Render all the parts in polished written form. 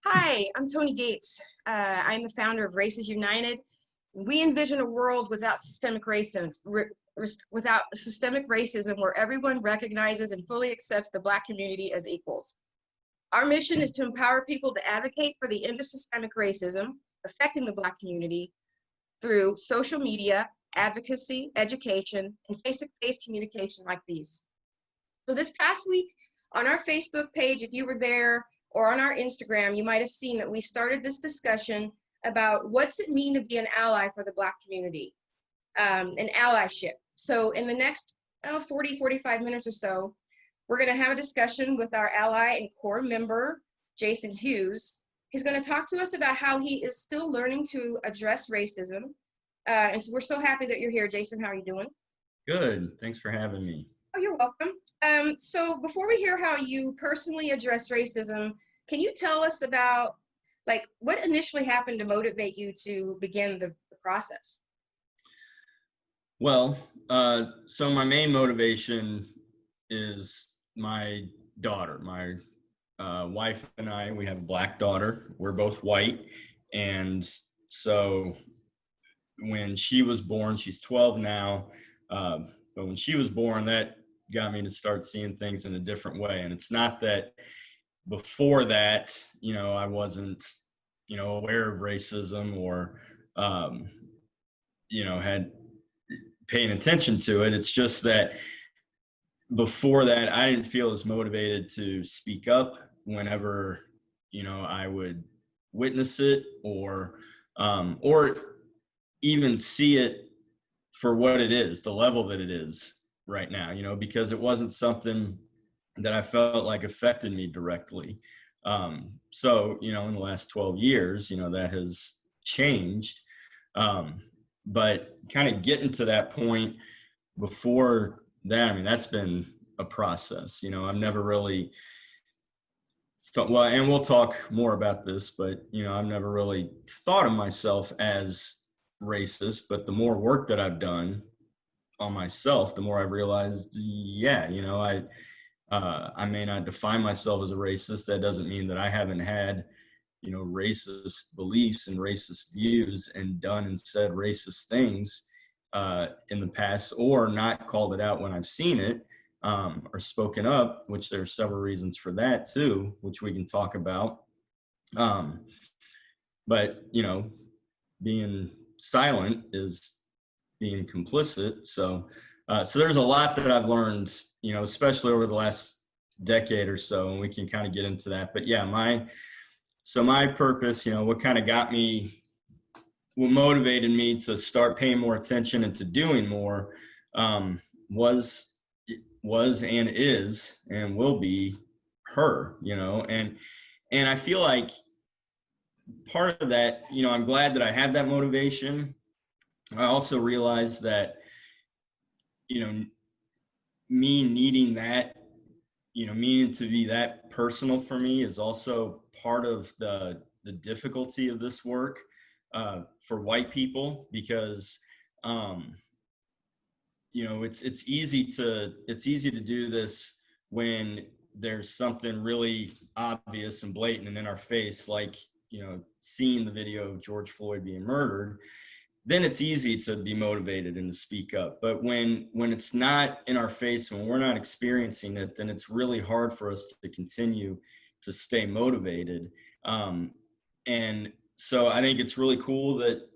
Hi, I'm Toni Gates. I'm the founder of Races United. We envision a world without systemic racism where everyone recognizes and fully accepts the Black community as equals. Our mission is to empower people to advocate for the end of systemic racism affecting the Black community through social media, advocacy, education, and face-to-face communication like these. So this past week on our Facebook page, if you were there, or on our Instagram, you might have seen that we started this discussion about what's it mean to be an ally for the Black community, and allyship. So in the next 45 minutes or so, we're gonna have a discussion with our ally and core member, Jason Hughes. He's gonna talk to us about how he is still learning to address racism. And so we're so happy that you're here, Jason. How are you doing? Good. Thanks for having me. Oh, you're welcome. So before we hear how you personally address racism, can you tell us about what initially happened to motivate you to begin the process? Well, so my main motivation is my daughter. My wife and I, we have a Black daughter. We're both white. And so when she was born, she's 12 now. But when she was born, that got me to start seeing things in a different way. And it's not that before that, I wasn't, aware of racism or, had paying attention to it. It's just that before that, I didn't feel as motivated to speak up whenever, I would witness it or even see it for what it is, the level that it is right now, because it wasn't something that I felt like affected me directly. So, in the last 12 years, that has changed. But kind of getting to that point before that, I mean, that's been a process. I've never really thought, well, and we'll talk more about this, but, I've never really thought of myself as racist. But the more work that I've done on myself, the more I've realized, yeah, I may not define myself as a racist. That doesn't mean that I haven't had, racist beliefs and racist views and done and said racist things in the past, or not called it out when I've seen it, or spoken up, which there are several reasons for that too, which we can talk about. But, being silent is being complicit. So there's a lot that I've learned, especially over the last decade or so, and we can kind of get into that. But yeah, my purpose, what kind of what motivated me to start paying more attention and to doing more, was and is and will be her, and I feel like part of that, I'm glad that I had that motivation. I also realized that, me needing that, meaning to be that personal for me is also part of the difficulty of this work for white people, because it's easy to do this when there's something really obvious and blatant and in our face, like seeing the video of George Floyd being murdered. Then it's easy to be motivated and to speak up. But when it's not in our face, when we're not experiencing it, then it's really hard for us to continue to stay motivated. And so I think it's really cool that,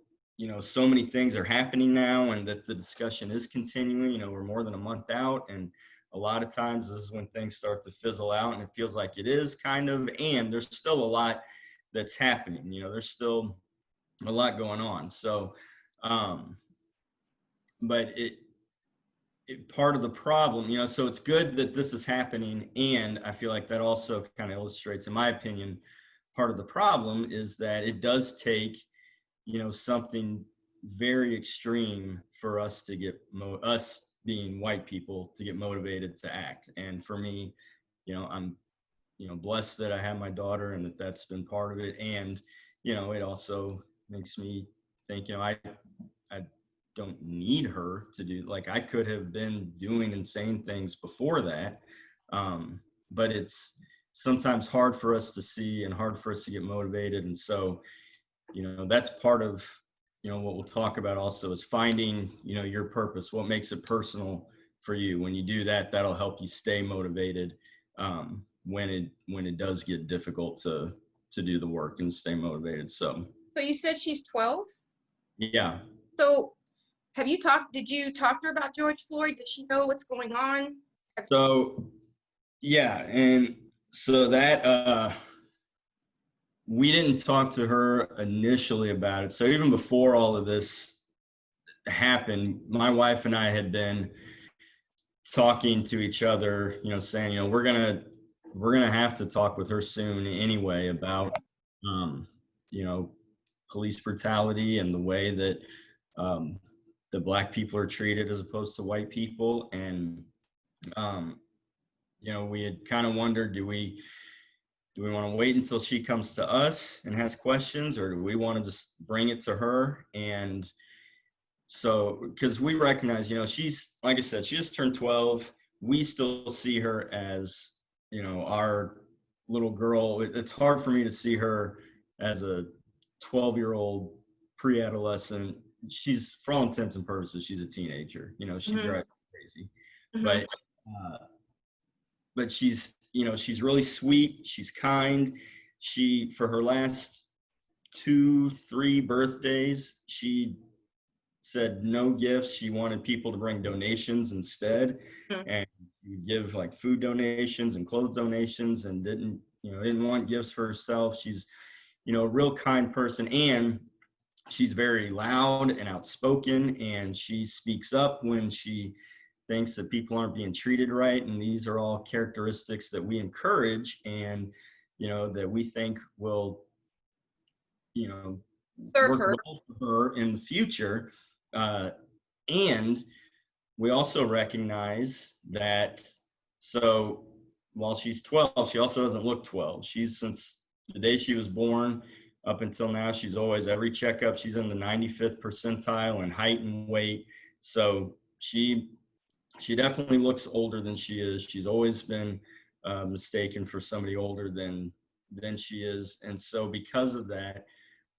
so many things are happening now and that the discussion is continuing. We're more than a month out, and a lot of times this is when things start to fizzle out, and it feels like it is kind of, and there's still a lot that's happening. There's still a lot going on. So, but it part of the problem, so it's good that this is happening. And I feel like that also kind of illustrates, in my opinion, part of the problem is that it does take, something very extreme for us to get, us being white people, to get motivated to act. And for me, I'm, blessed that I have my daughter and that's been part of it. And, it also makes me think, I don't need her to do, like, I could have been doing insane things before that. But it's, sometimes hard for us to see and hard for us to get motivated. And so, that's part of, what we'll talk about also is finding, your purpose, what makes it personal for you. When you do that, that'll help you stay motivated when it does get difficult to do the work and stay motivated. So you said she's 12? yeah. So did you talk to her about George Floyd? Does she know what's going on? So yeah, and so that we didn't talk to her initially about it. So even before all of this happened, my wife and I had been talking to each other, saying, we're gonna have to talk with her soon anyway about, you know, police brutality and the way that the Black people are treated as opposed to white people. And we had kind of wondered, do we want to wait until she comes to us and has questions, or do we want to just bring it to her? And so, because we recognize, she's, like I said, she just turned 12. We still see her as, our little girl. It's hard for me to see her as a 12-year-old pre-adolescent. She's, for all intents and purposes, she's a teenager. She Mhm. drives me crazy. Mhm. But she's, she's really sweet. She's kind. She, for her last 2-3 birthdays, she said no gifts. She wanted people to bring donations instead, Mhm. and give like food donations and clothes donations, and didn't want gifts for herself. She's, a real kind person, and she's very loud and outspoken, and she speaks up when she thinks that people aren't being treated right. And these are all characteristics that we encourage, and that we think will Serve work her. well for her in the future. And we also recognize that, so while she's 12, she also doesn't look 12. She's, since the day she was born up until now, she's always, every checkup, she's in the 95th percentile in height and weight. So she definitely looks older than she is. She's always been mistaken for somebody older than she is. And so because of that,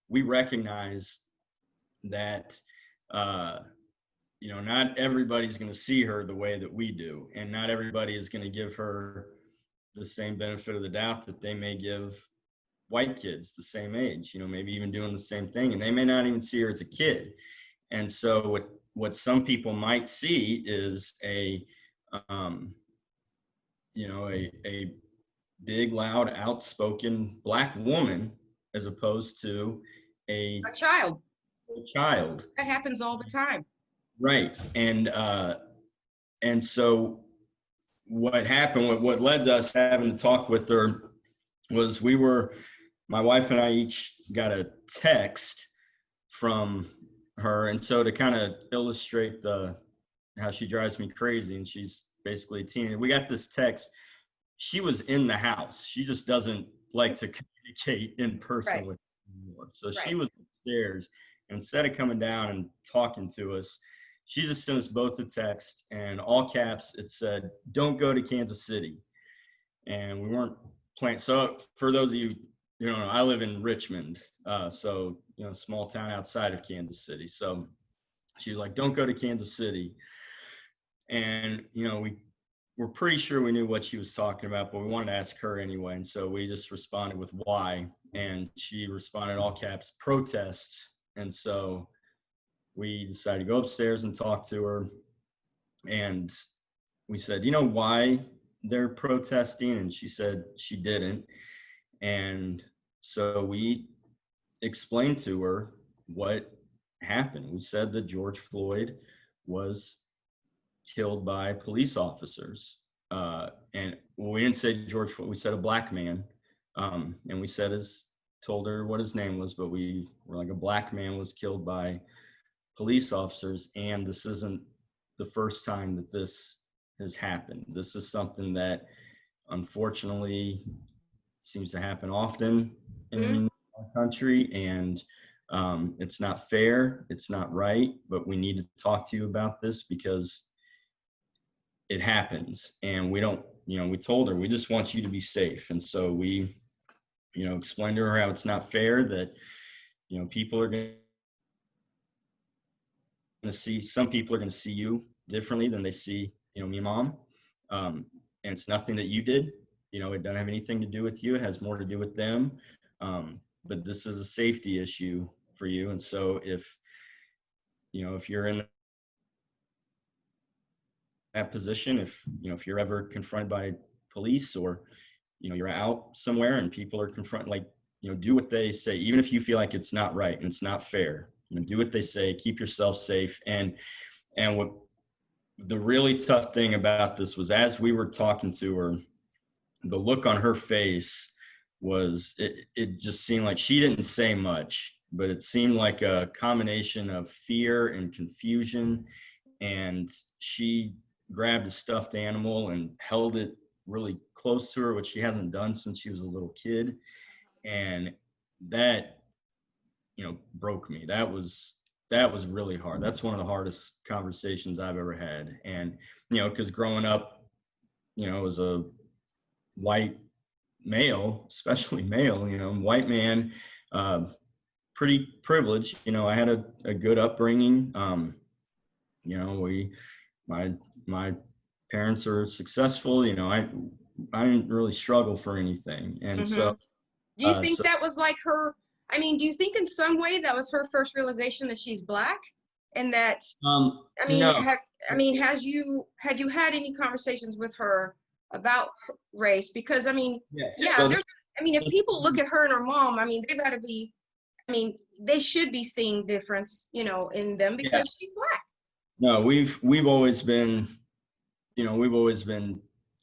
we recognize that not everybody's going to see her the way that we do, and not everybody is going to give her the same benefit of the doubt that they may give white kids the same age, maybe even doing the same thing, and they may not even see her as a kid. And so what some people might see is a a big, loud, outspoken Black woman, as opposed to a A child. child. That happens all the time. Right. And so what happened, what led to us having to talk with her, was my wife and I each got a text from her. And so to kind of illustrate how she drives me crazy, and she's basically a teenager, we got this text. She was in the house. She just doesn't like to communicate in person Right. with us anymore. So she Right. was upstairs, and instead of coming down and talking to us, she just sent us both a text, and all caps, it said, "Don't go to Kansas City." And we weren't planning. So for those of you who don't know, I live in Richmond, so small town outside of Kansas City. So she's like, "Don't go to Kansas City." And we're pretty sure we knew what she was talking about, but we wanted to ask her anyway. And so we just responded with why. And she responded, all caps, "Protests." And so we decided to go upstairs and talk to her. And we said, why they're protesting? And she said she didn't. And so we explained to her what happened. We said that George Floyd was killed by police officers. And we didn't say George Floyd, we said a Black man. And we told her what his name was, but we were like, a Black man was killed by police officers. And this isn't the first time that this has happened. This is something that unfortunately seems to happen often Mhm. in our country. And it's not fair, it's not right, but we need to talk to you about this, because it happens, and we don't, we told her, we just want you to be safe. And so we, explained to her how it's not fair that, people are going to see, some people are going to see you differently than they see, me and mom. And it's nothing that you did, it doesn't have anything to do with you. It has more to do with them. But this is a safety issue for you. And so if you're in that position, if you're ever confronted by police, or you're out somewhere and people are confronted, like, do what they say, even if you feel like it's not right and it's not fair. Do what they say, keep yourself safe. And what the really tough thing about this was, as we were talking to her, the look on her face was, it just seemed like she didn't say much, but it seemed like a combination of fear and confusion. And she grabbed a stuffed animal and held it really close to her, which she hasn't done since she was a little kid. And that, broke me. That was really hard. That's one of the hardest conversations I've ever had. And, because growing up, as a white male, especially male, white man, pretty privileged. I had a good upbringing. My parents are successful. I didn't really struggle for anything. And Mm-hmm. so, Do you think so, that was like her? I mean, do you think in some way that was her first realization that she's Black, and that, I mean, no, had you had any conversations with her about race? Because I mean, yes. yeah, So there's. I mean, if people look at her and her mom, I mean, they got to be. I mean, they should be seeing difference, in them yeah, because she's Black. no, we've always been, we've always been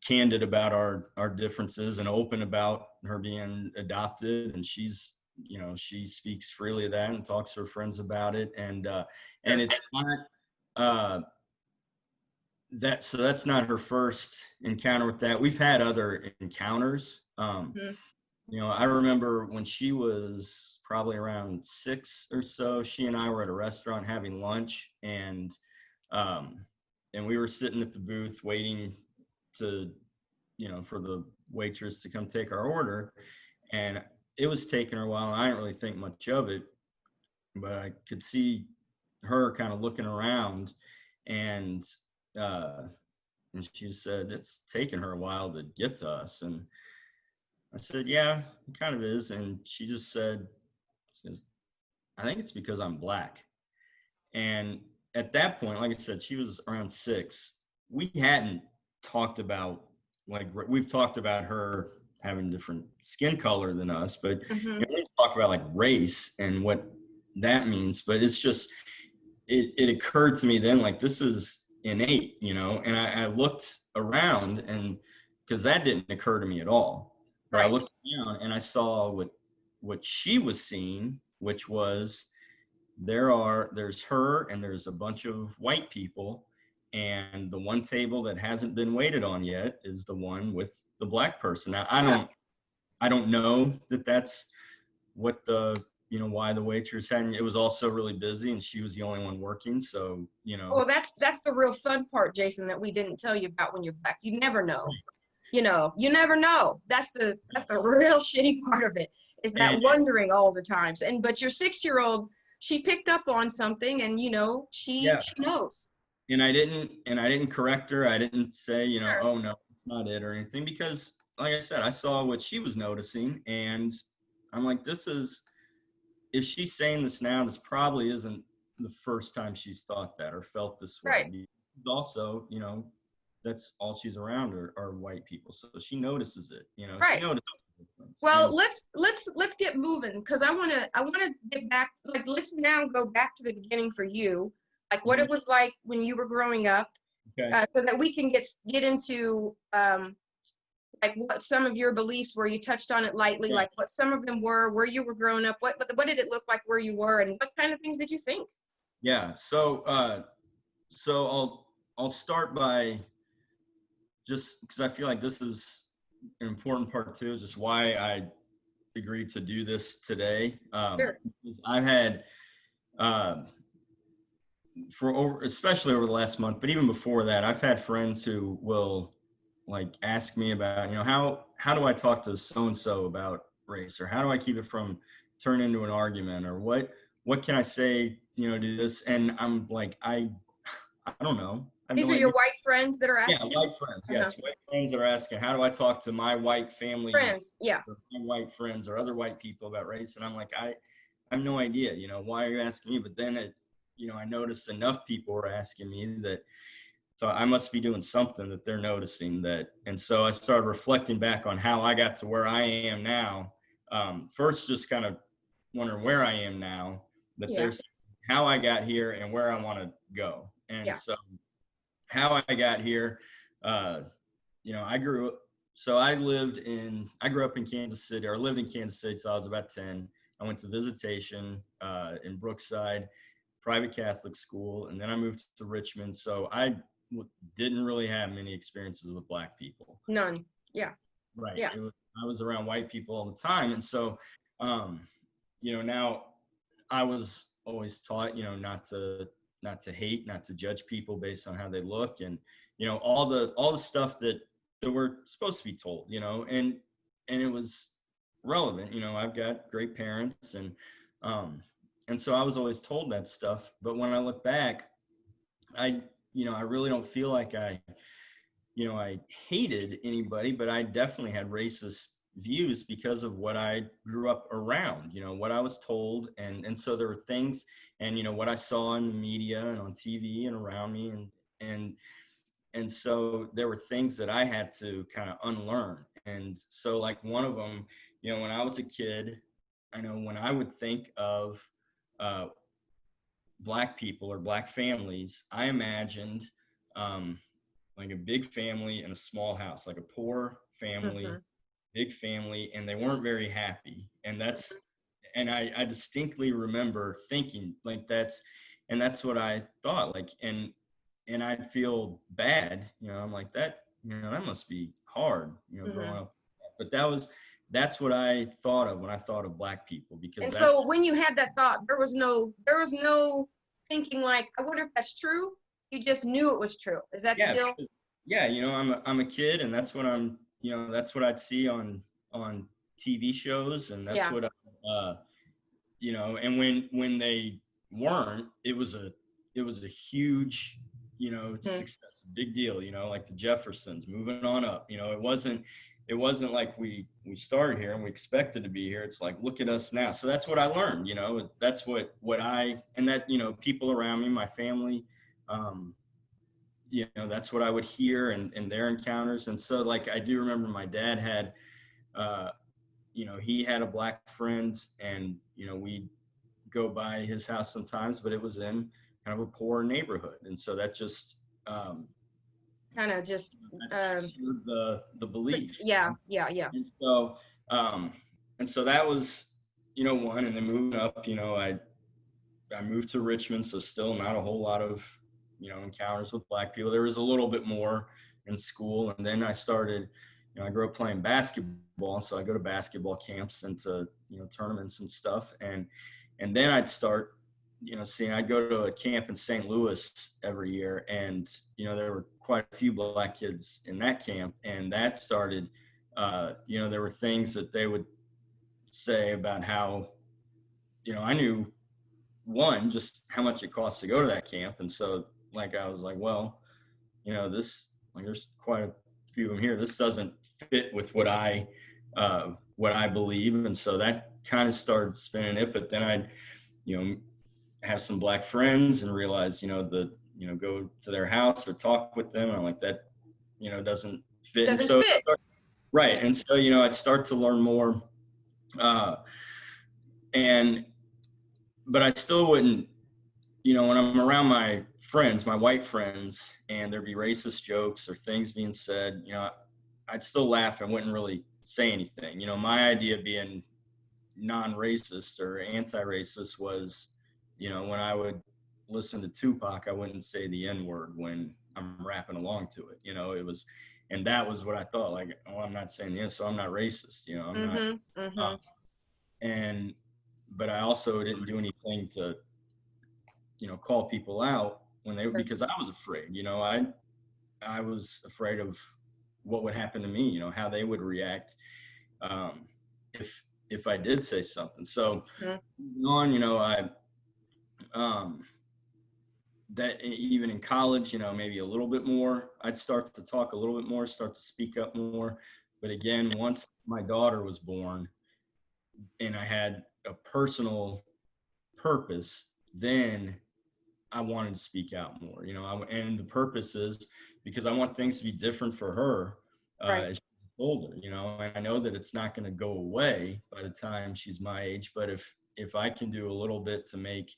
candid about our differences and open about her being adopted. And she speaks freely of that and talks to her friends about it. And it's not, uh, that's not her first encounter with that. We've had other encounters. Mm-hmm. I remember when she was probably around 6 or so, she and I were at a restaurant having lunch, um, and we were sitting at the booth waiting to, for the waitress to come take our order. And it was taking her a while. I didn't really think much of it, but I could see her kind of looking around, and, uh, and she said, it's taken her a while to get to us. And I said, yeah, it kind of is. And she just said, she goes, I think it's because I'm Black. And at that point, like I said, she was around 6. We hadn't talked about, like, we've talked about her having different skin color than us, but Mm-hmm. we talk about like race and what that means. But it's just, it occurred to me then, like, this is innate, and I looked around, and because that didn't occur to me at all. But I Right. looked down and I saw what she was seeing, which was, there's her and there's a bunch of white people, and the one table that hasn't been waited on yet is the one with the Black person. Now, Yeah. I don't know that that's what why the waitress hadn't. It was also really busy and she was the only one working, so Well, that's the real fun part, Jason, that we didn't tell you about when you're Black. You never know. You never know. That's the real shitty part of it, is that and wondering all the times. But your 6-year-old, she picked up on something, and yeah, she knows. and I didn't correct her. I didn't say, Sure. oh no, it's not it or anything, because like I said, I saw what she was noticing, and I'm like, if she's saying this now, this probably isn't the first time she's thought that or felt this way. Right. Also, that's all she's around are white people, so she notices it. She Right. notices the difference. Well, And let's get moving, because I wanna get back. Like, let's now go back to the beginning for you, like what it Mhm. was like when you were growing up, Okay, so that we can get into like what some of your beliefs were. You touched on it lightly, yeah, like what some of them were, where you were growing up, what did it look like where you were, and what kind of things did you think? yeah. So I'll start by, just because I feel like this is an important part too, is just why I agreed to do this today. Sure. I've had uh, for over, especially over the last month, but even before that, I've had friends who will like ask me about, how do I talk to so and so about race, or how do I keep it from turning into an argument, or what can I say, to this? And I'm like, I don't know. I have These no are your idea. white friends that are Yeah, asking? white friends. Uh-huh. Yes, white friends are asking, how do I talk to my white family, Friends, yeah. or my white friends, or other white people about race? And I'm like, I have no idea. Why are you asking me? But then I noticed enough people were asking me that thought I must be doing something that they're noticing that. And so I started reflecting back on how I got to where I am now. First, just kind of wondering where I am now, that Yeah, there's how I got here and where I want to go. And yeah. so how I got here, uh, I grew up. So I grew up in Kansas City, or lived in Kansas City till I was about 10. I went to visitation in Brookside, private Catholic school, and then I moved to Richmond. So didn't really have many experiences with Black people. None. Yeah, Right. yeah. I was around white people all the time. And so, um, now I was always taught, not to hate, not to judge people based on how they look, and all the stuff that we're supposed to be told, and it was relevant. I've got great parents, um, and so I was always told that stuff. But when I look back, I I really don't feel like I hated anybody, but I definitely had racist views because of what I grew up around, what I was told. And so there were things, and, what I saw in the media and on TV and around me. And, and so there were things that I had to kind of unlearn. And so like one of them, when I was a kid, I know when I would think of uh, Black people or Black families, I imagined, um, like a big family in a small house, like a poor family, Mm-hmm. big family, and they weren't very happy. And I distinctly remember thinking like that's what I thought, like, and I'd feel bad, I'm like that must be hard, Mm-hmm. growing up. But that's what I thought of when I thought of Black people, because And that's so when you had that thought, there was no thinking like, I wonder if that's true. You just knew it was true. Is that the yeah, deal? yeah, I'm a kid, and that's what I'd see on TV shows, and that's Yeah. what and when they weren't, it was a huge, Mm-hmm. success, big deal, like the Jeffersons moving on up. It wasn't like we started here and we expected to be here. It's like, look at us now. So that's what I learned. That's what I and that people around me, my family, um, that's what I would hear and their encounters. And so like I do remember my dad had uh, he had a Black friend, and we'd go by his house sometimes, but it was in kind of a poor neighborhood. And so that just Kind of just, that's um, sort of the belief. yeah, yeah, yeah. And so um and so that was one. And then moving up, I moved to Richmond, so still not a whole lot of encounters with Black people. There was a little bit more in school, and then I started. I grew up playing basketball, so I go to basketball camps and to tournaments and stuff, and then I'd start seeing. I'd go to a camp in St. Louis every year, and there were quite a few Black kids in that camp, and that started. There were things that they would say about how I knew one, just how much it costs to go to that camp. And so like I was like, well, this, like, there's quite a few of them here. This doesn't fit with what I believe. And so that kind of started spinning it. But then I'd have some Black friends and realize go to their house or talk with them, and I'm like, that doesn't fit. And Doesn't so fit. right. Yeah. And so I'd start to learn more, uh and but I still wouldn't, when I'm around my friends, my white friends, and there'd be racist jokes or things being said, I'd still laugh and wouldn't really say anything. My idea of being non-racist or anti-racist was, when I would listen to Tupac, I wouldn't say the N-word when I'm rapping along to it. It was, and that was what I thought. Like, oh, I'm not saying the N, so I'm not racist. I'm not. Mm-hmm. Mm-hmm. Uh, and but I also didn't do anything to call people out when they, Sure. because I was afraid, I was afraid of what would happen to me, how they would react, um, if I did say something. So Mhm. on, um, that even in college, maybe a little bit more, I'd start to talk a little bit more, start to speak up more. But again, once my daughter was born and I had a personal purpose, then I wanted to speak out more, and the purpose is because I want things to be different for her Right. as she's older, and I know that it's not going to go away by the time she's my age. But if I can do a little bit to make,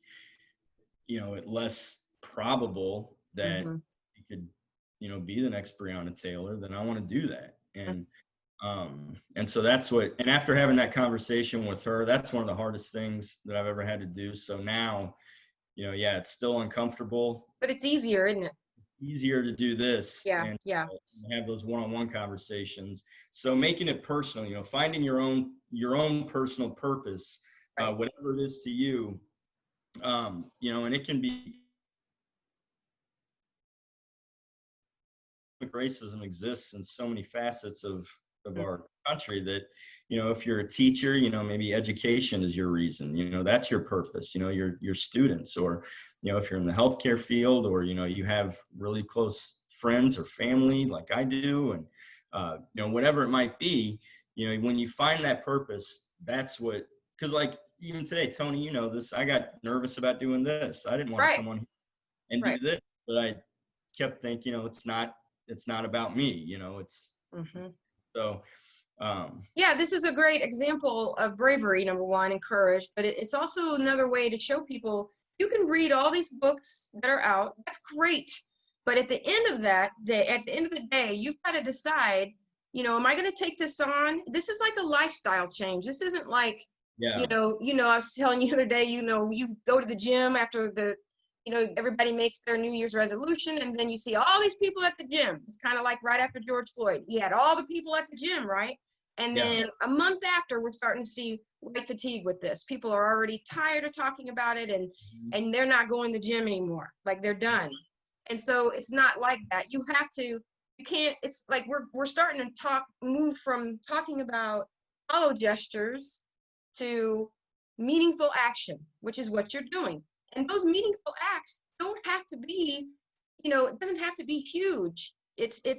it less probable that Mhm. he could, be the next Breonna Taylor, then I want to do that. And so that's what, and after having that conversation with her, that's one of the hardest things that I've ever had to do. So now, yeah, it's still uncomfortable, But it's easier, isn't it? easier to do this Yeah. and Yeah. have those one-on-one conversations. So making it personal, finding your own personal purpose, Right. whatever it is to you, and it can be, racism exists in so many facets of Mm. our country that, if you're a teacher, maybe education is your reason, that's your purpose, your students, or, if you're in the healthcare field, or, you have really close friends or family like I do, and, whatever it might be, when you find that purpose, that's what, because like even today, Toni, this, I got nervous about doing this. I didn't want to Right. come on here and do Right. this, but I kept thinking, it's not about me, it's Mhm. so, um, Yeah, this is a great example of bravery, number one, and courage, but it's also another way to show people you can read all these books that are out. That's great. But at the end of that day, at the end of the day, you've got to decide, am I going to take this on? This is like a lifestyle change. This isn't like, yeah, I was telling you the other day, you go to the gym after everybody makes their New Year's resolution, and then you see all these people at the gym. It's kind of like right after George Floyd. You had all the people at the gym, right? And yeah, then a month after, we're starting to see white fatigue with this. People are already tired of talking about it, and mhm, they're not going to the gym anymore. Like they're done. And so it's not like that. You have to. You can't. It's like we're starting to move from talking about hollow gestures to meaningful action, which is what you're doing. And those meaningful acts don't have to be, it doesn't have to be huge. It's a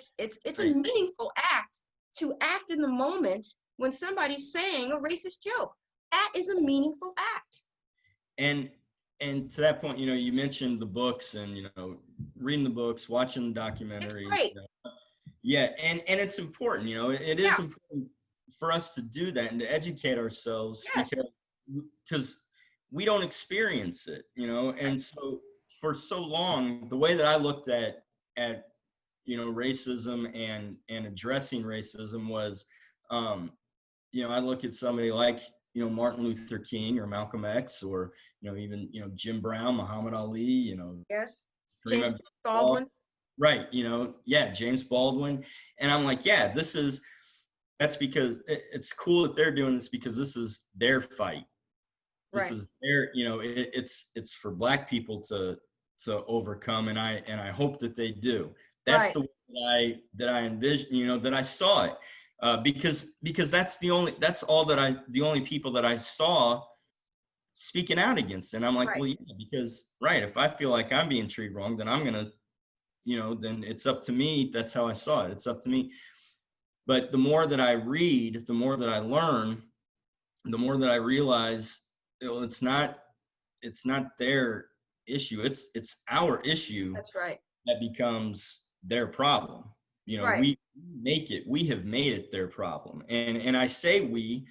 right. meaningful act to act in the moment when somebody's saying a racist joke. That is a meaningful act. And to that point, you mentioned the books and, reading the books, watching the It's documentaries, great. yeah, and it's important, it Yeah. is important for us to do that and to educate ourselves, Yes. because we don't experience it, Right. and so for so long, the way that I looked at racism and addressing racism was, um, I look at somebody like, Martin Luther King or Malcolm X, or, even, Jim Brown, Muhammad Ali, Yes. Kareem James Abdul-Jabbar, Baldwin. right, yeah, James Baldwin. And I'm like, yeah, that's because it's cool that they're doing this, because this is their fight. This Right. is their, it's for Black people to overcome, and I hope that they do. That's Right. the way that I envision, that I saw it, because the only people that I saw speaking out against it. And I'm like, Right. well, yeah, because right, if I feel like I'm being treated wrong, then I'm gonna, then it's up to me. That's how I saw it. It's up to me. But the more that I read, the more that I learn, the more that I realize, it's not their issue. It's our issue That's right. that becomes their problem. Right. We have made it their problem. And I say we,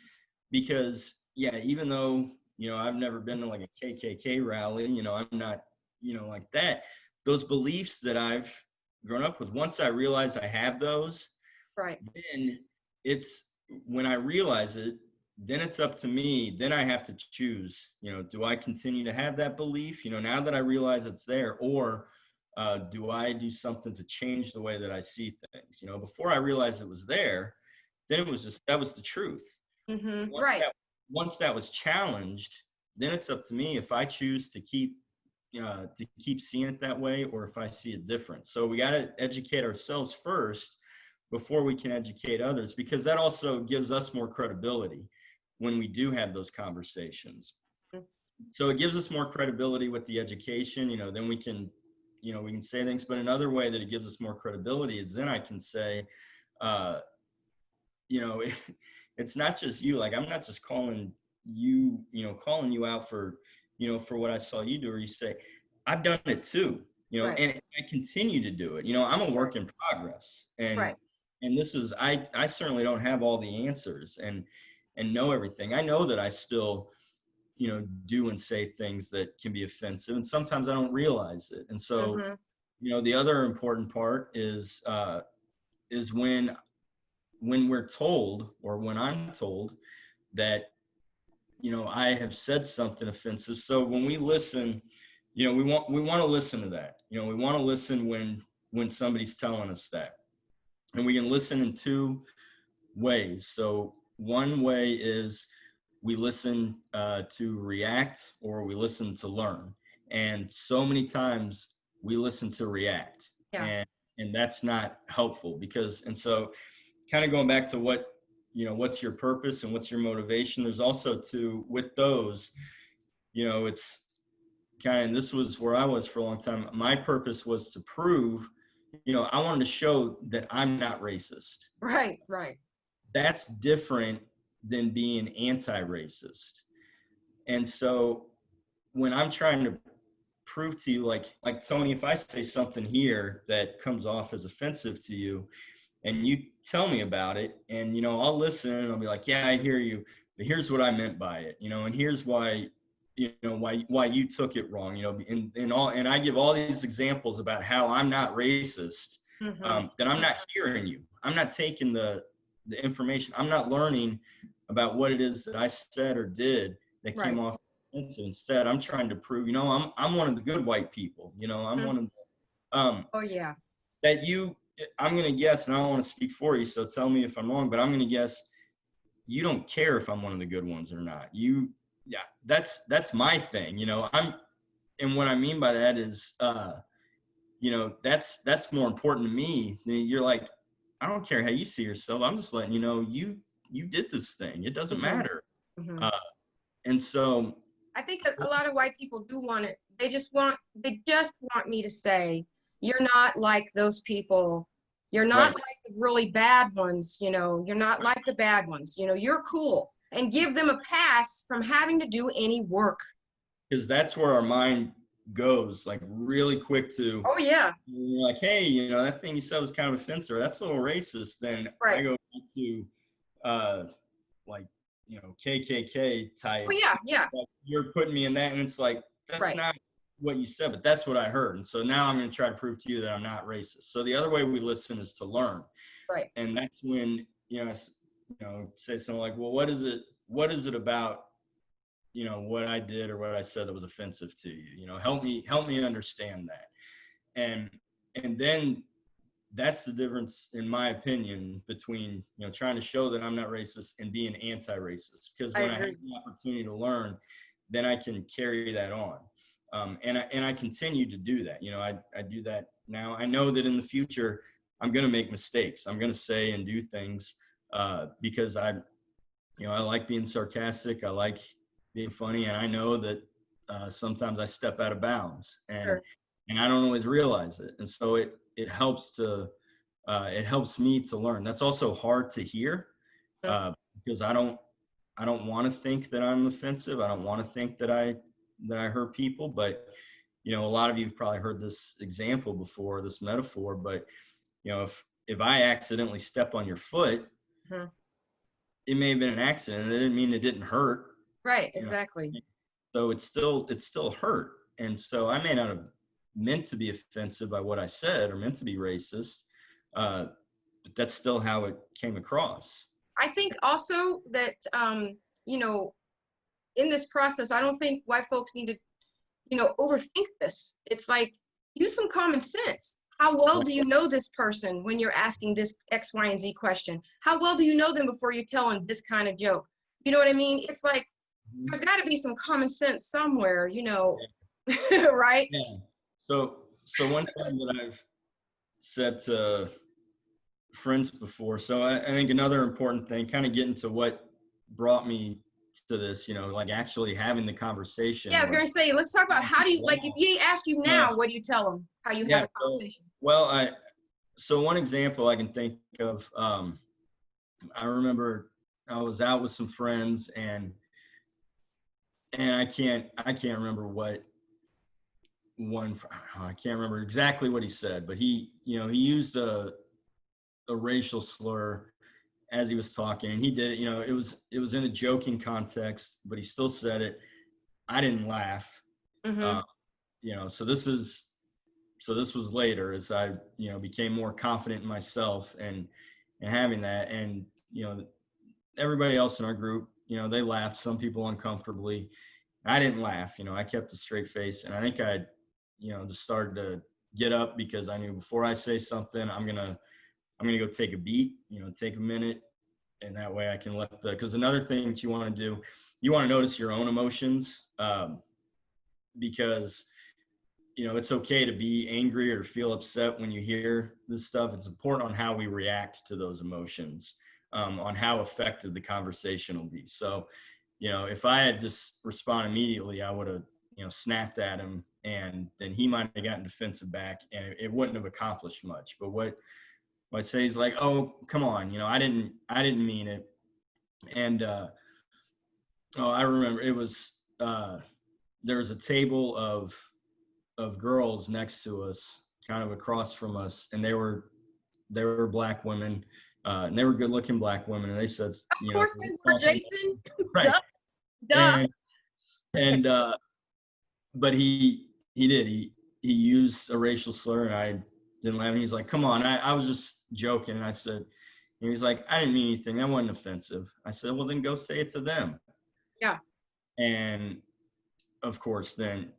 because yeah, even though, I've never been to like a KKK rally, I'm not, like that. Those beliefs that I've grown up with, once I realize I have those, Right. then it's when I realize it, then it's up to me. Then I have to choose, do I continue to have that belief, now that I realize it's there, or do I do something to change the way that I see things? Before I realized it was there, then that was the truth. Mm-hmm. Once Right. that, once that was challenged, then it's up to me if I choose to keep to keep seeing it that way, or if I see it different. So we got to educate ourselves first before we can educate others, because that also gives us more credibility when we do have those conversations. So it gives us more credibility with the education, then we can, we can say things. But another way that it gives us more credibility is then I can say, uh, it, it's not just you. Like, I'm not just calling you, calling you out for, for what I saw you do, or you say, I've done it too, Right. and I continue to do it. I'm a work in progress, Right. and this is, I certainly don't have all the answers and know everything. I know that I still, do and say things that can be offensive, and sometimes I don't realize it. And so, Mm-hmm. the other important part is when we're told, or when I'm told that, I have said something offensive. So when we listen, we want to listen to that. We want to listen when somebody's telling us that. And we can listen in two ways. So one way is we listen to react, or we listen to learn. And so many times we listen to react, Yeah. and that's not helpful, because, and so kind of going back to what's your purpose and what's your motivation. There's also with those, it's kind of, and this was where I was for a long time. My purpose was to prove, I wanted to show that I'm not racist. Right. Right. That's different than being anti-racist. And so when I'm trying to prove to you, like Toni, if I say something here that comes off as offensive to you, and you tell me about it, and I'll listen, and I'll be like, yeah, I hear you, but here's what I meant by it, and here's why, why you took it wrong, and I give all these examples about how I'm not racist. Mm-hmm. Then I'm not hearing you. I'm not taking the information. I'm not learning about what it is that I said or did that Right. came off offensive. Instead, I'm trying to prove, I'm one of the good white people. I'm one of the, Oh yeah. that you, I'm going to guess, and I don't want to speak for you, so tell me if I'm wrong, but I'm going to guess you don't care if I'm one of the good ones or not. Yeah, that's my thing. And what I mean by that is, that's more important to me. You're like, I don't care how you see yourself. I'm just letting you know, you did this thing. It doesn't Mm-hmm. matter. Mm-hmm. And so I think a lot of white people do want it. They just want me to say, you're not like those people. You're not right, like the really bad ones, you're not like the bad ones, you're cool. And give them a pass from having to do any work. because that's where our mind goes, like really quick to, Oh yeah. like, hey, that thing you said was kind of offensive, or that's a little racist. Then I Right. go back to like, KKK Oh type. yeah, yeah. Like, you're putting me in that, and it's like, that's Right. not what you said, but that's what I heard. And so now I'm going to try to prove to you that I'm not racist. So the other way we listen is to learn. Right. And that's when, say something like, well, what is it about, what I did or what I said that was offensive to you? Help me understand that. And then that's the difference, in my opinion, between, trying to show that I'm not racist and being anti-racist. Because I when I have agree. the opportunity to learn, then I can carry that on. And I continue to do that. I do that now. I know that in the future, I'm going to make mistakes. I'm going to say and do things because I like being sarcastic. I like being funny. And I know that sometimes I step out of bounds, Sure. and I don't always realize it. And so it helps me to learn. That's also hard to hear because I don't want to think that I'm offensive. I don't want to think that I hurt people. But a lot of you've probably heard this example before, this metaphor. But if I accidentally step on your foot, Mm-hmm. it may have been an accident. It didn't mean it didn't hurt. Right, exactly. So it's still hurt. And so I may not have meant to be offensive by what I said or meant to be racist, but that's still how it came across. I think also that, in this process, I don't think white folks need to, overthink this. It's like, use some common sense. How well do you know this person when you're asking this X, Y, and Z question? How well do you know them before you tell them this kind of joke? You know what I mean? It's like, there's got to be some common sense somewhere, Right? Yeah. So one thing that I've said to friends before. So I think another important thing, kind of getting to what brought me to this, like actually having the Yeah, I conversation was where going to say, let's talk about how do you, like, if he ask you uh, now, what do you tell him? How you have yeah. a conversation? Well, so one example I can think of, I remember I was out with some friends and I can't remember what I can't remember exactly what he said, but he used a racial slur as he was talking, and he did it. It was in a joking context, but he still said it. I didn't laugh. Mm-hmm. uh, so this was later as I became more confident in myself and having that. And everybody else in our group, they laughed, some people uncomfortably. I didn't laugh. I kept a straight face, and I think I just started to get up because I knew before I say something, I'm gonna go take a beat, take a minute, and that way I can let because another thing that you want to do, you want to notice your own emotions, because it's okay to be angry or feel upset when you hear this stuff. It's important on how we react to those emotions, on how effective the conversation will be. So if I had just responded immediately, I would have snapped at him, and then he might have gotten defensive back, and it wouldn't have accomplished much. But what I say is like, oh, come on, I didn't mean it. And I remember it was there was a table of girls next to us, kind of across from us, and they were black women, and they were good looking black women, and they said, Of course they were, Jason. right. Duh. Duh. and Just kidding. and but he used a racial slur, and I didn't laugh. And he's like, come on, I was just joking. And I said, and he was like, I didn't mean anything, that wasn't offensive. I said, well, then go say it to them. Yeah. And of course, then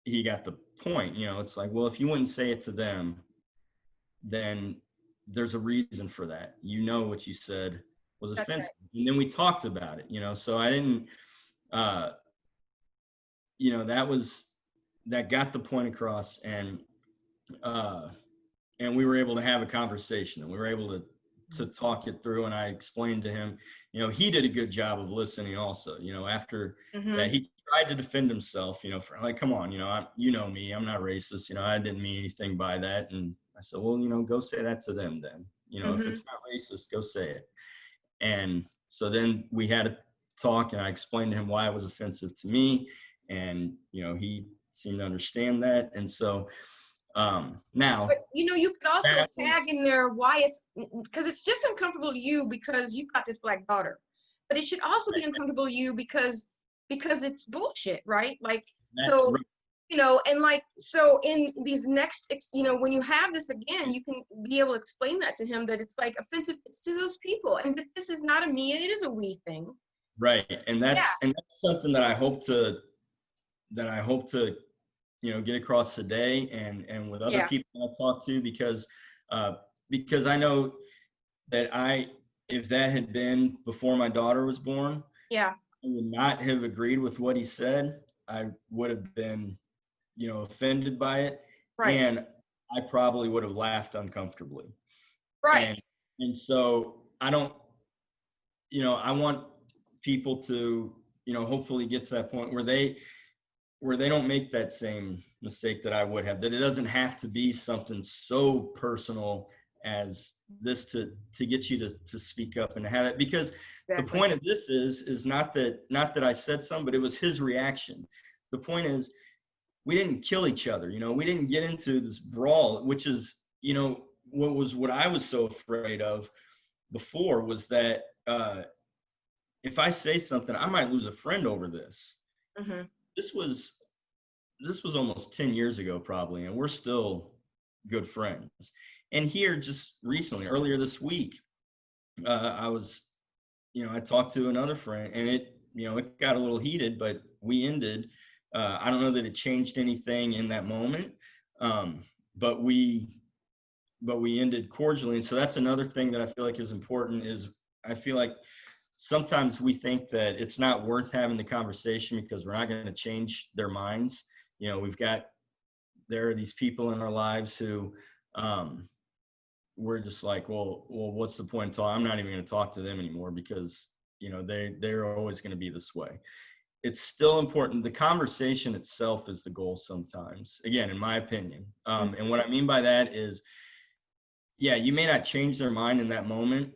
he got the point. It's like, well, if you wouldn't say it to them, then there's a reason for that. What you said was That's right. offensive. And then we talked about it, so I didn't, uh, that got the point across. Uh, and we were able to have a conversation, and we were able to talk it through. And I explained to him, he did a good job of listening also. After Mm-hmm. that, he tried to defend himself, for like, come on, you know me, I'm not racist, I didn't mean anything by that. And I said, well, go say that to them then. If Mm-hmm. it's not racist, go say it. And so then we had a talk, and I explained to him why it was offensive to me, and he seemed to understand that. And so now But you could also that tag in there why it's because it's just uncomfortable to you because you've got this black daughter. But it should also be uncomfortable to you because it's bullshit, right? Like that's so, right. and like so in these next when you have this again, you can be able to explain that to him that it's like offensive, it's to those people, and that this is not a me, it is a we thing. Right. And Yeah, that's something that I hope to get across today, and with other yeah, people I talk to, because I know that if that had been before my daughter was born, yeah, I would not have agreed with what he said. I would have been, offended by it, right, and I probably would have laughed uncomfortably. right, And so I want people to, hopefully get to that point where they don't make that same mistake that I would have, that it doesn't have to be something so personal as this to get you to speak up and to have it. Because the exactly. point of this is not that I said something, but it was his reaction. The point is, we didn't kill each other. We didn't get into this brawl, which is, what I was so afraid of before, was that if I say something, I might lose a friend over this. Mm-hmm. This was almost 10 years ago, probably, and we're still good friends. And here, just recently, earlier this week, I talked to another friend, and it got a little heated, but we ended. I don't know that it changed anything in that moment, um, but we ended cordially. And so that's another thing that I feel like is important. Is I feel like sometimes we think that it's not worth having the conversation because we're not going to change their minds. there are these people in our lives who, we're just like, well, what's the point of talking? I'm not even going to talk to them anymore because, they're always going to be this way. It's still important. The conversation itself is the goal sometimes, again, in my opinion. And what I mean by that is, yeah, you may not change their mind in that moment,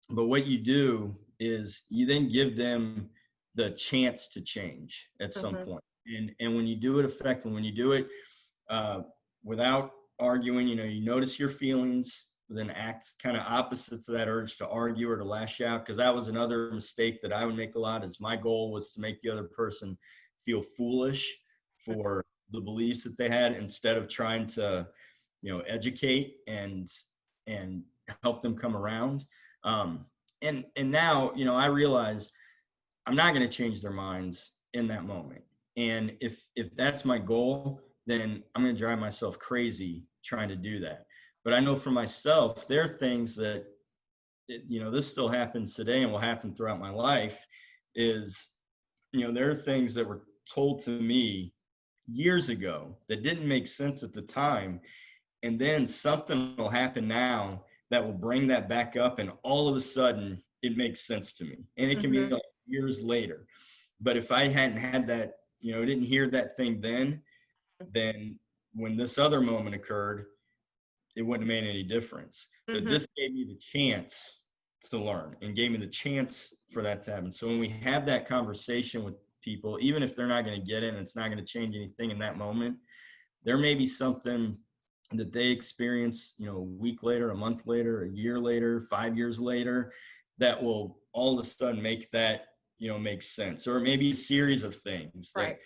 but what you do is you then give them the chance to change at some Mm-hmm. point. And when you do it effectively, when you do it uh, without arguing, you notice your feelings, then act kind of opposite to that urge to argue or to lash out. Because that was another mistake that I would make a lot. Is my goal was to make the other person feel foolish for the beliefs that they had, instead of trying to, educate and help them come around. And now, I realize I'm not going to change their minds in that moment. And if that's my goal, then I'm going to drive myself crazy trying to do that. But I know for myself, there are things that, this still happens today and will happen throughout my life. Is, there are things that were told to me years ago that didn't make sense at the time. And then something will happen now that will bring that back up, and all of a sudden it makes sense to me. And it can be Mm-hmm. like years later. But if I hadn't had that, didn't hear that thing then when this other moment occurred, it wouldn't have made any difference. But Mm-hmm. this gave me the chance to learn and gave me the chance for that to happen. So when we have that conversation with people, even if they're not going to get it and it's not going to change anything in that moment, there may be something that they experience, a week later, a month later, a year later, 5 years later, that will all of a sudden make that, make sense. Or maybe a series of things Right.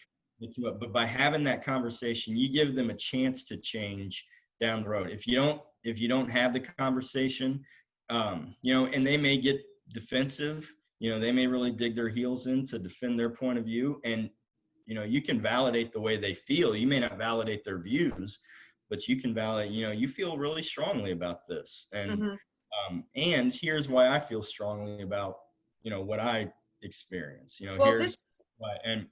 but by having that conversation, you give them a chance to change down the road. If you don't have the conversation, and they may get defensive, they may really dig their heels in to defend their point of view. And you can validate the way they feel. You may not validate their views, but you can validate, you feel really strongly about this. Mm-hmm. And here's why I feel strongly about, what I experience, Well, here's this why. And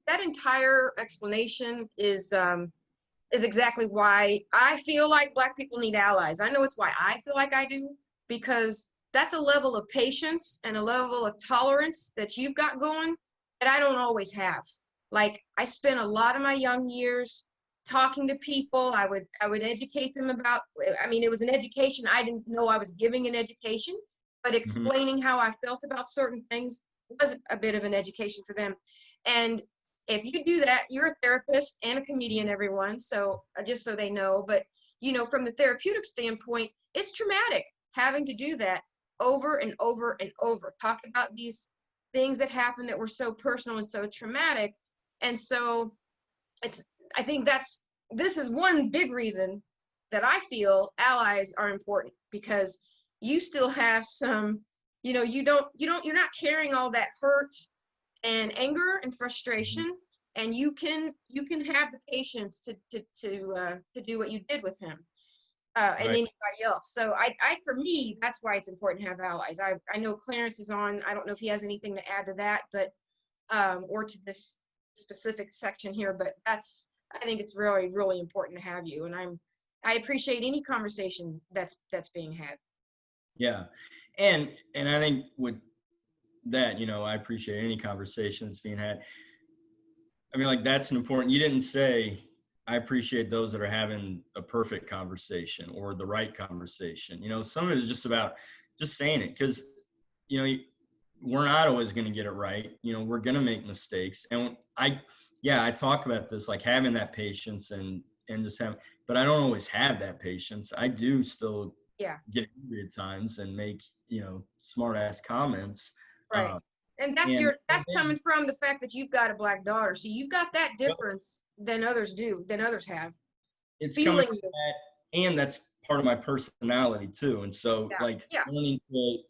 that entire explanation is exactly why I feel like Black people need allies. I know it's why I feel like I do, because that's a level of patience and a level of tolerance that you've got going that I don't always have. Like, I spent a lot of my young years talking to people. I would educate them about, I mean, it was an education. I didn't know I was giving an education, but mhm, explaining how I felt about certain things was a bit of an education for them. And if you do that, you're a therapist and a comedian, everyone. So just so they know, but from the therapeutic standpoint, it's traumatic having to do that over and over and over. Talk about these things that happened that were so personal and so traumatic. And so it's, I think this is one big reason that I feel allies are important, because you still have some, you're not carrying all that hurt and anger and mhm. frustration, and you can have the patience to do what you did with him, and Right. anybody else. So I for me, that's why it's important to have allies. I know Clarence is on. I don't know if he has anything to add to that, but or to this specific section here, but I think it's really, really important to have you, and I appreciate any conversation that's being had. Yeah. And I think with that, I appreciate any conversation that's being had. I mean, like, that's an important, you didn't say, I appreciate those that are having a perfect conversation or the right conversation. Some of it is just about just saying it, because, you know, we're not always going to get it right. We're going to make mistakes. And I talk about this, like having that patience and just have, but I don't always have that patience. I do still Yeah. get angry at times and make, smart ass comments. Right. Um, And and that's coming then, from the fact that you've got a Black daughter. So you've got that difference than others have. it's coming Fueling from you. that, and that's part of my personality too. And so, Yeah. like, Yeah. learning to,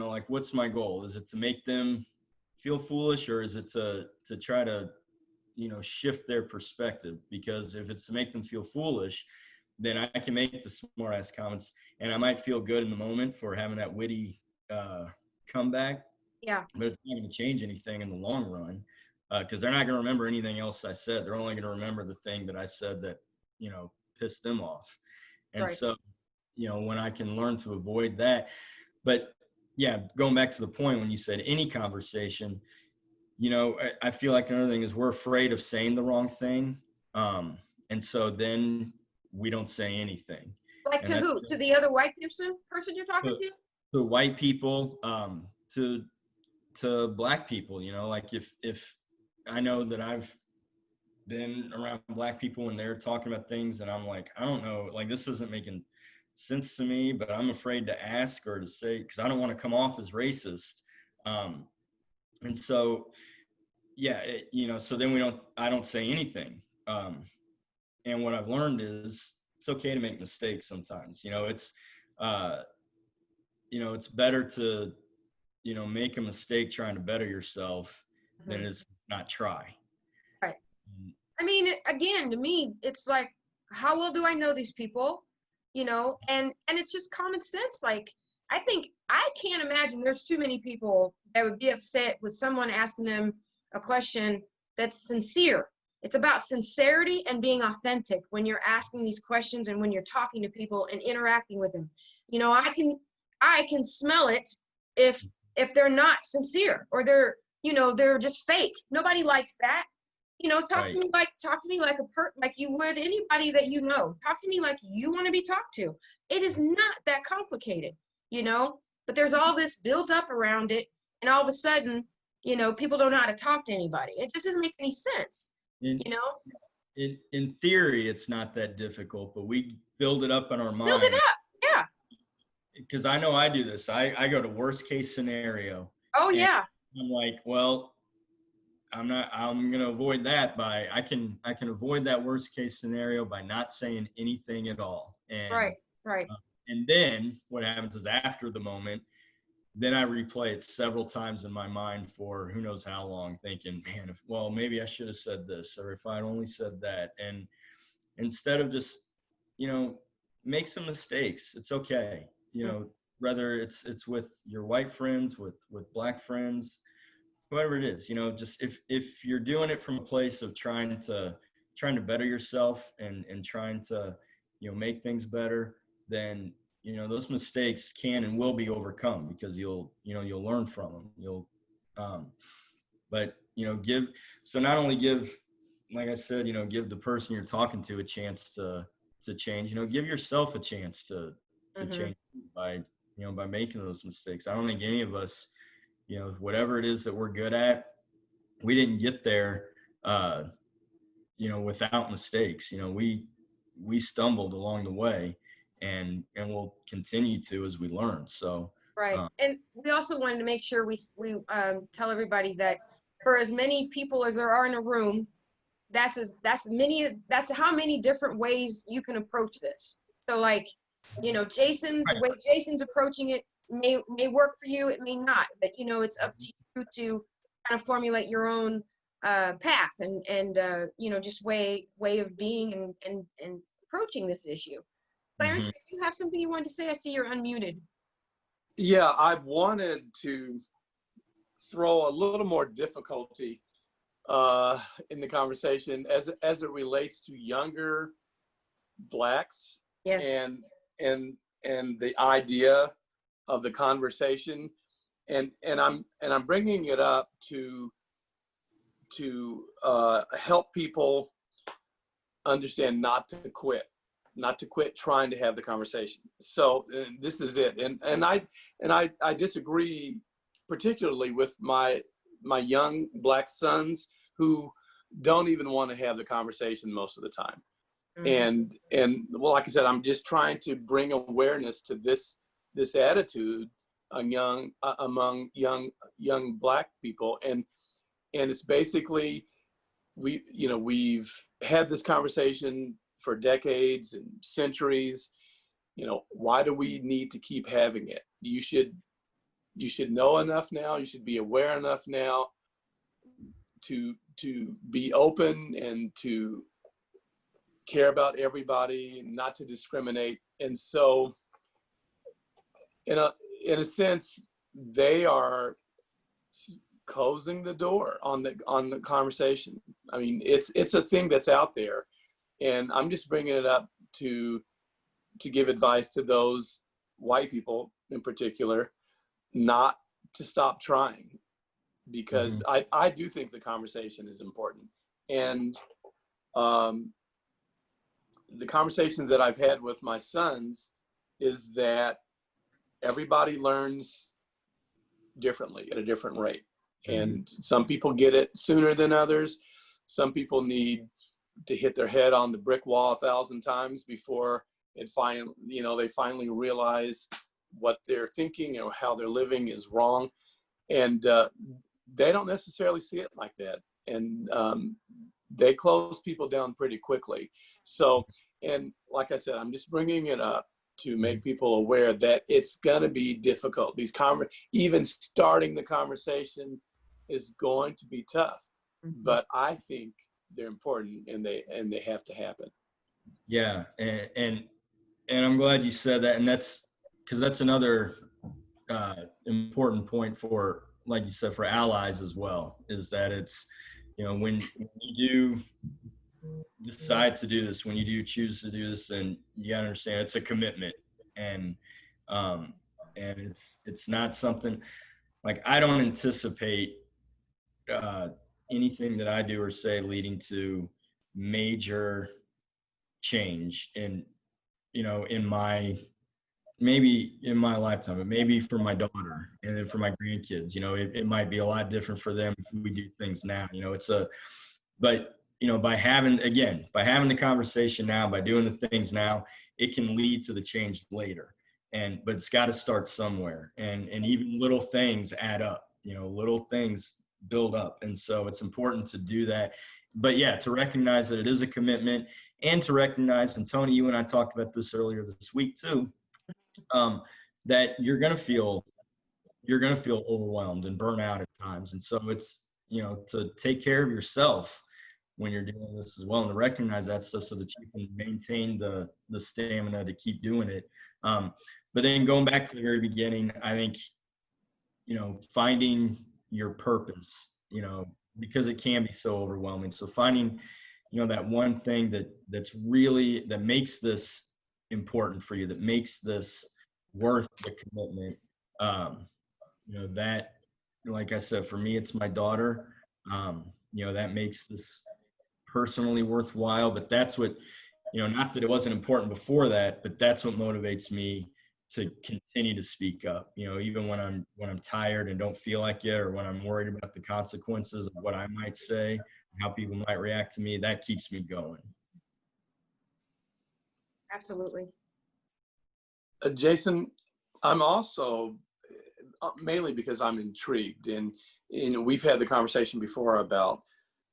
like, what's my goal? Is it to make them feel foolish, or is it to try to, shift their perspective? Because if it's to make them feel foolish, then I can make the smart ass comments, and I might feel good in the moment for having that witty uh, comeback, Yeah. but it's not going to change anything in the long run. because they're not going to remember anything else I said. They're only going to remember the thing that I said that, pissed them off. And Right. so, when I can learn to avoid that. But yeah, going back to the point when you said any conversation, I feel like another thing is we're afraid of saying the wrong thing. And so then we don't say anything. Like And to that's who? To the other white person you're talking to, to? to white people, to black people, like if I know that I've been around black people and they're talking about things and I'm like, I don't know, like this isn't making sense to me, but I'm afraid to ask or to say, because I don't want to come off as racist. And so, yeah, so then I don't say anything. And what I've learned is it's okay to make mistakes sometimes. Uh, it's better to, make a mistake trying to better yourself than Mhm. it is not try. Right. Mm. I mean, again, to me, it's like, how well do I know these people? And it's just common sense. Like, I think I can't imagine there's too many people that would be upset with someone asking them a question that's sincere. It's about sincerity and being authentic when you're asking these questions and when you're talking to people and interacting with them. I can smell it if they're not sincere or they're just fake. Nobody likes that. Talk to Right. me like you would anybody that you know. Talk to me like you want to be talked to. It is not that complicated, but there's all this built up around it, and all of a sudden, people don't know how to talk to anybody. It just doesn't make any sense, In, you know. in theory, it's not that difficult, but we build it up in our Build it mind. up. Yeah. Because I know I do this. I go to worst case scenario Oh and yeah. I'm like, well, I'm going to avoid that I can avoid that worst case scenario by not saying anything at all. Right. Right. And then what happens is after the moment, then I replay it several times in my mind for who knows how long, thinking, man, well, maybe I should have said this, or if I'd only said that. And instead of just, you know, make some mistakes. It's okay. Whether it's with your white friends, with black friends, whoever it is, just if you're doing it from a place of trying to better yourself and trying to, make things better, then, those mistakes can and will be overcome because you'll learn from them. Um, but, not only give, like I said, give the person you're talking to a chance to change, give yourself a chance to Mm-hmm. change by making those mistakes. I don't think any of us, whatever it is that we're good at, we didn't get there, without mistakes. We stumbled along the way, and we'll continue to as we learn. So, Right. And we also wanted to make sure we tell everybody that for as many people as there are in a room, that's how many different ways you can approach this. So like, Jason, the way Jason's approaching it may work for you, it may not, but it's up to you to kind of formulate your own path and just way of being and approaching this issue. Clarence, mhm. did you have something you wanted to say? I see you're unmuted. Yeah, I wanted to throw a little more difficulty in the conversation as it relates to younger blacks Yes. and and and the idea of the conversation, and I'm bringing it up to help people understand not to quit trying to have the conversation. So this is it. And I disagree particularly with my young black sons who don't even want to have the conversation most of the time. Mm-hmm. And well, like I said, I'm just trying to bring awareness to this attitude among young black people. And it's basically, we've had this conversation for decades and centuries. Why do we need to keep having it? You should know enough now, you should be aware enough now to be open and to care about everybody, not to discriminate. And so in a sense, they are closing the door on the conversation. I mean, it's a thing that's out there, and I'm just bringing it up to give advice to those white people in particular, not to stop trying, because I do think the conversation is important. And the conversations that I've had with my sons is that everybody learns differently at a different rate. And some people get it sooner than others. Some people need to hit their head on the brick wall 1,000 times before they finally realize what they're thinking or how they're living is wrong. And they don't necessarily see it like that. And they close people down pretty quickly. So, and like I said, I'm just bringing it up to make people aware that it's going to be difficult. Even starting the conversation is going to be tough, but I think they're important, and they have to happen. Yeah, and I'm glad you said that, and that's because that's another important point for, like you said, for allies as well, is that it's, when you do decide to do this, when you do choose to do this, and you gotta understand it's a commitment, and it's not something like, I don't anticipate anything that I do or say leading to major change maybe in my lifetime, but maybe for my daughter and then for my grandkids. It might be a lot different for them if we do things now. But by having the conversation now, by doing the things now, it can lead to the change later. But it's got to start somewhere, and even little things add up. Little things build up, and so it's important to do that. But yeah, to recognize that it is a commitment, and to recognize, and Toni, you and I talked about this earlier this week too, that you're gonna feel overwhelmed and burnt out at times, and so it's to take care of yourself when you're doing this as well, and to recognize that stuff so that you can maintain the stamina to keep doing it. But then going back to the very beginning, I think finding your purpose, because it can be so overwhelming. So finding that one thing that makes this important for you, that makes this worth the commitment. That, like I said, for me, it's my daughter. That makes this personally worthwhile. But that's what, not that it wasn't important before that, but that's what motivates me to continue to speak up. Even when I'm tired and don't feel like it, or when I'm worried about the consequences of what I might say, how people might react to me, that keeps me going. Absolutely. Jason, I'm also, mainly because I'm intrigued, and we've had the conversation before about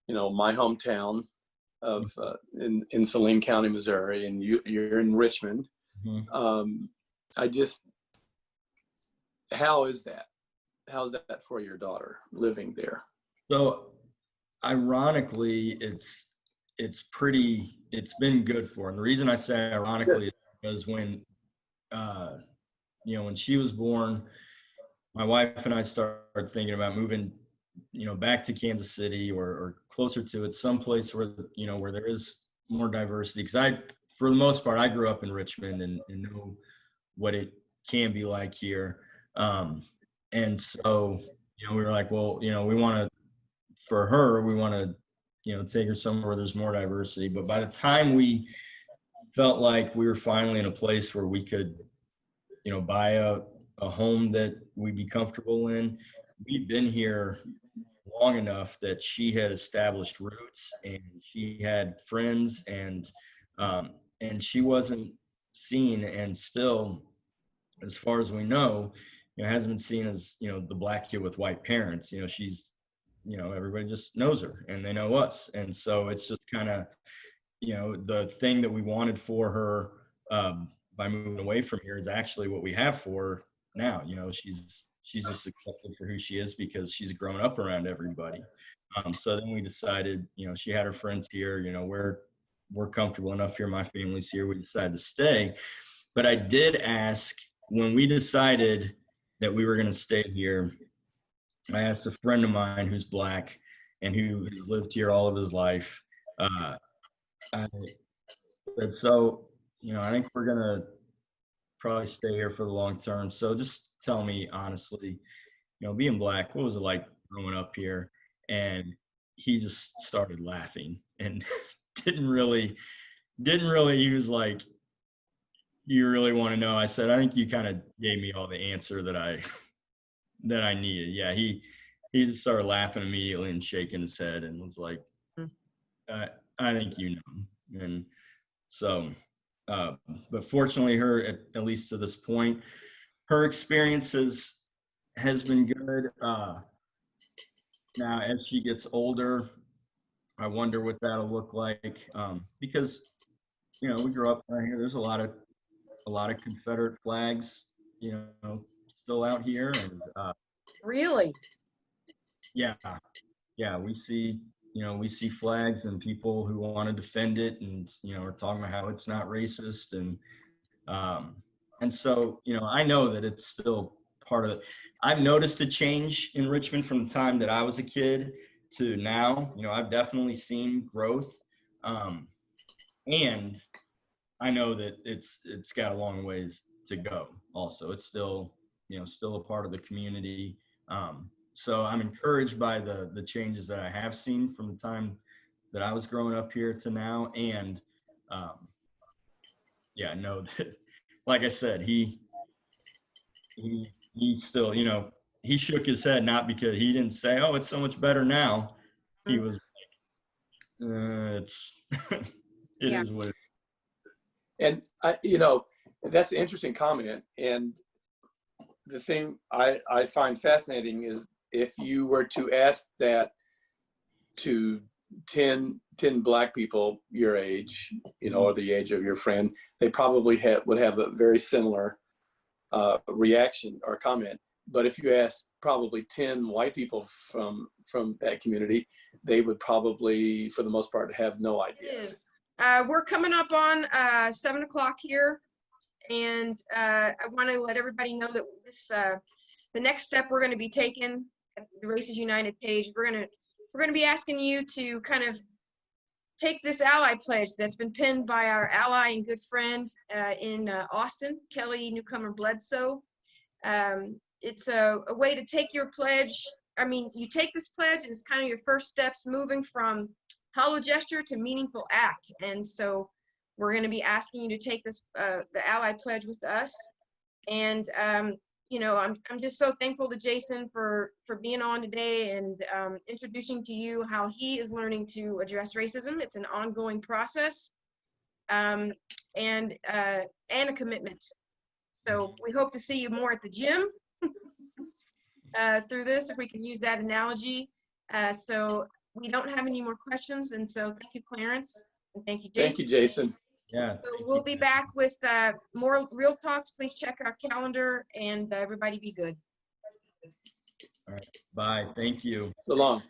my hometown of in Saline County, Missouri, and you're in Richmond. How's that for your daughter living there? So ironically, it's been good for her. And the reason I say ironically is because when she was born, my wife and I started thinking about moving, back to Kansas City or closer to it, someplace where there is more diversity. Because for the most part, I grew up in Richmond and know what it can be like here. And so, we were like, well, we want to take her somewhere where there's more diversity. But by the time we felt like we were finally in a place where we could, buy a home that we'd be comfortable in, we'd been here long enough that she had established roots and she had friends, and she wasn't seen, and still, as far as we know, hasn't been seen as, the black kid with white parents. She's, everybody just knows her and they know us. And so it's just kind of, the thing that we wanted for her by moving away from here is actually what we have for her now. She's just accepted for who she is because she's grown up around everybody. So then we decided, she had her friends here, we're comfortable enough here. My family's here. We decided to stay. But I did ask, when we decided that we were going to stay here, I asked a friend of mine who's Black and who has lived here all of his life. I said, so, I think we're going to probably stay here for the long term. So just tell me honestly, being Black, what was it like growing up here? And he just started laughing and didn't really, he was like, you really want to know? I said, I think you kind of gave me all the answer that I needed. Yeah, he just started laughing immediately and shaking his head and was like, I think you know. And so, but fortunately, her at least to this point, her experiences has been good. Now, as she gets older, I wonder what that'll look like, because we grew up right here. There's a lot of Confederate flags, still out here, and Really? yeah, yeah, we see flags and people who want to defend it, and we're talking about how it's not racist, and so I know that it's still part of it. I've noticed a change in Richmond from the time that I was a kid to now. I've definitely seen growth, and I know that it's got a long ways to go. Also, it's still still a part of the community. So I'm encouraged by the changes that I have seen from the time that I was growing up here to now, and yeah, no, that, like I said, he still he shook his head, not because he didn't say, oh, it's so much better now. He was it's it Yeah. is what it And that's an interesting comment. And the thing I find fascinating is if you were to ask that to 10 Black people your age, or the age of your friend, they probably would have a very similar reaction or comment. But if you ask probably 10 white people from that community, they would probably, for the most part, have no idea. It is. We're coming up on 7 o'clock here, and I want to let everybody know that this the next step we're going to be taking at the Races United page. We're going to be asking you to kind of take this ally pledge that's been pinned by our ally and good friend in Austin, Kelly Newcomer Bledsoe. It's a way to take your pledge. I mean, you take this pledge and it's kind of your first steps moving from hollow gesture to meaningful act. And so we're going to be asking you to take this, the ally pledge with us. And, I'm just so thankful to Jason for being on today and introducing to you how he is learning to address racism. It's an ongoing process and a commitment. So we hope to see you more at the gym through this, if we can use that analogy. So we don't have any more questions. And so thank you, Clarence. And thank you, Jason. Thank you, Jason. Yeah. So we'll be back with more real talks. Please check our calendar and everybody be good. All right. Bye. Thank you. So long.